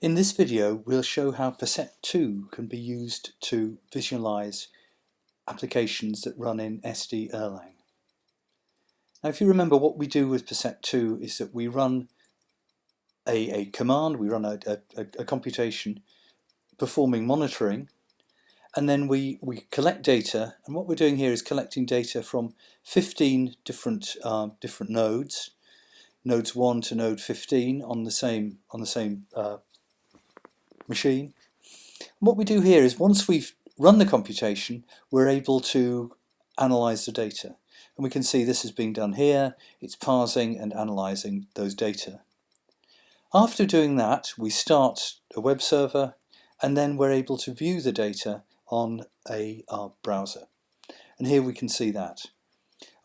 In this video, we'll show how Percept2 can be used to visualize applications that run in SD-Erlang. Now, if you remember, what we do with Percept2 is that we run a command, we run a computation performing monitoring, and then we collect data. And what we're doing here is collecting data from 15 different nodes, nodes 1 to node 15 on the same machine. And what we do here is, once we've run the computation, we're able to analyze the data. And we can see this is being done here. It's parsing and analyzing those data. After doing that, we start a web server, and then we're able to view the data on a browser. And here we can see that.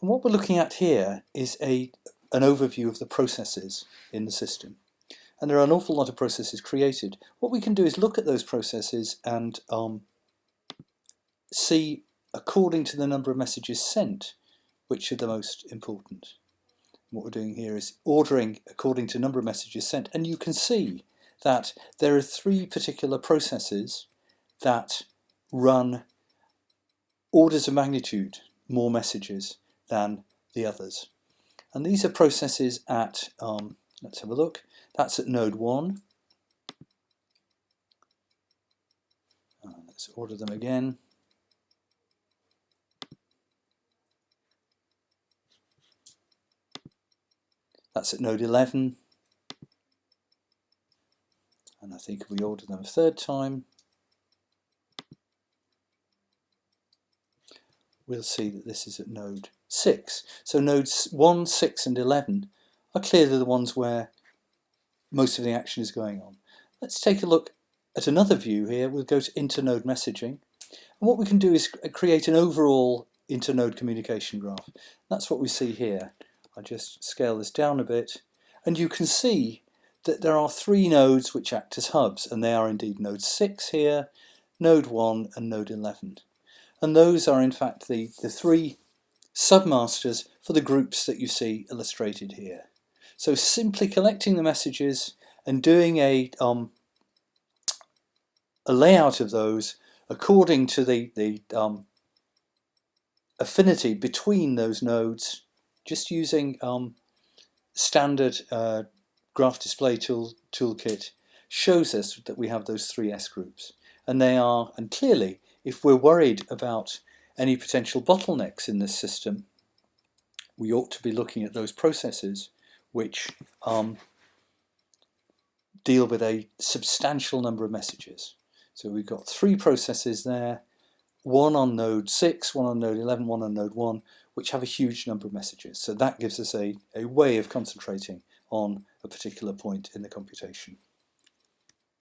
And what we're looking at here is an overview of the processes in the system. And there are an awful lot of processes created. What we can do is look at those processes and see, according to the number of messages sent, which are the most important. What we're doing here is ordering according to number of messages sent, and you can see that there are 3 particular processes that run orders of magnitude more messages than the others. And these are processes at, let's have a look, that's at node 1. Let's order them again. That's at node 11. And I think if we order them a 3rd time, we'll see that this is at node 6. So nodes 1, 6 and 11 are clearly the ones where most of the action is going on. Let's take a look at another view here. We'll go to internode messaging. And what we can do is create an overall internode communication graph. That's what we see here. I'll just scale this down a bit, and you can see that there are 3 nodes which act as hubs, and they are indeed node 6 here, node 1 and node 11. And those are in fact the 3 submasters for the groups that you see illustrated here. So simply collecting the messages and doing a layout of those according to the affinity between those nodes, just using standard graph display toolkit, shows us that we have those 3 S groups. And they are, and clearly, if we're worried about any potential bottlenecks in this system, we ought to be looking at those processes which deal with a substantial number of messages. So we've got 3 processes there, 1 on node 6, 1 on node 11, 1 on node 1, which have a huge number of messages. So that gives us a way of concentrating on a particular point in the computation.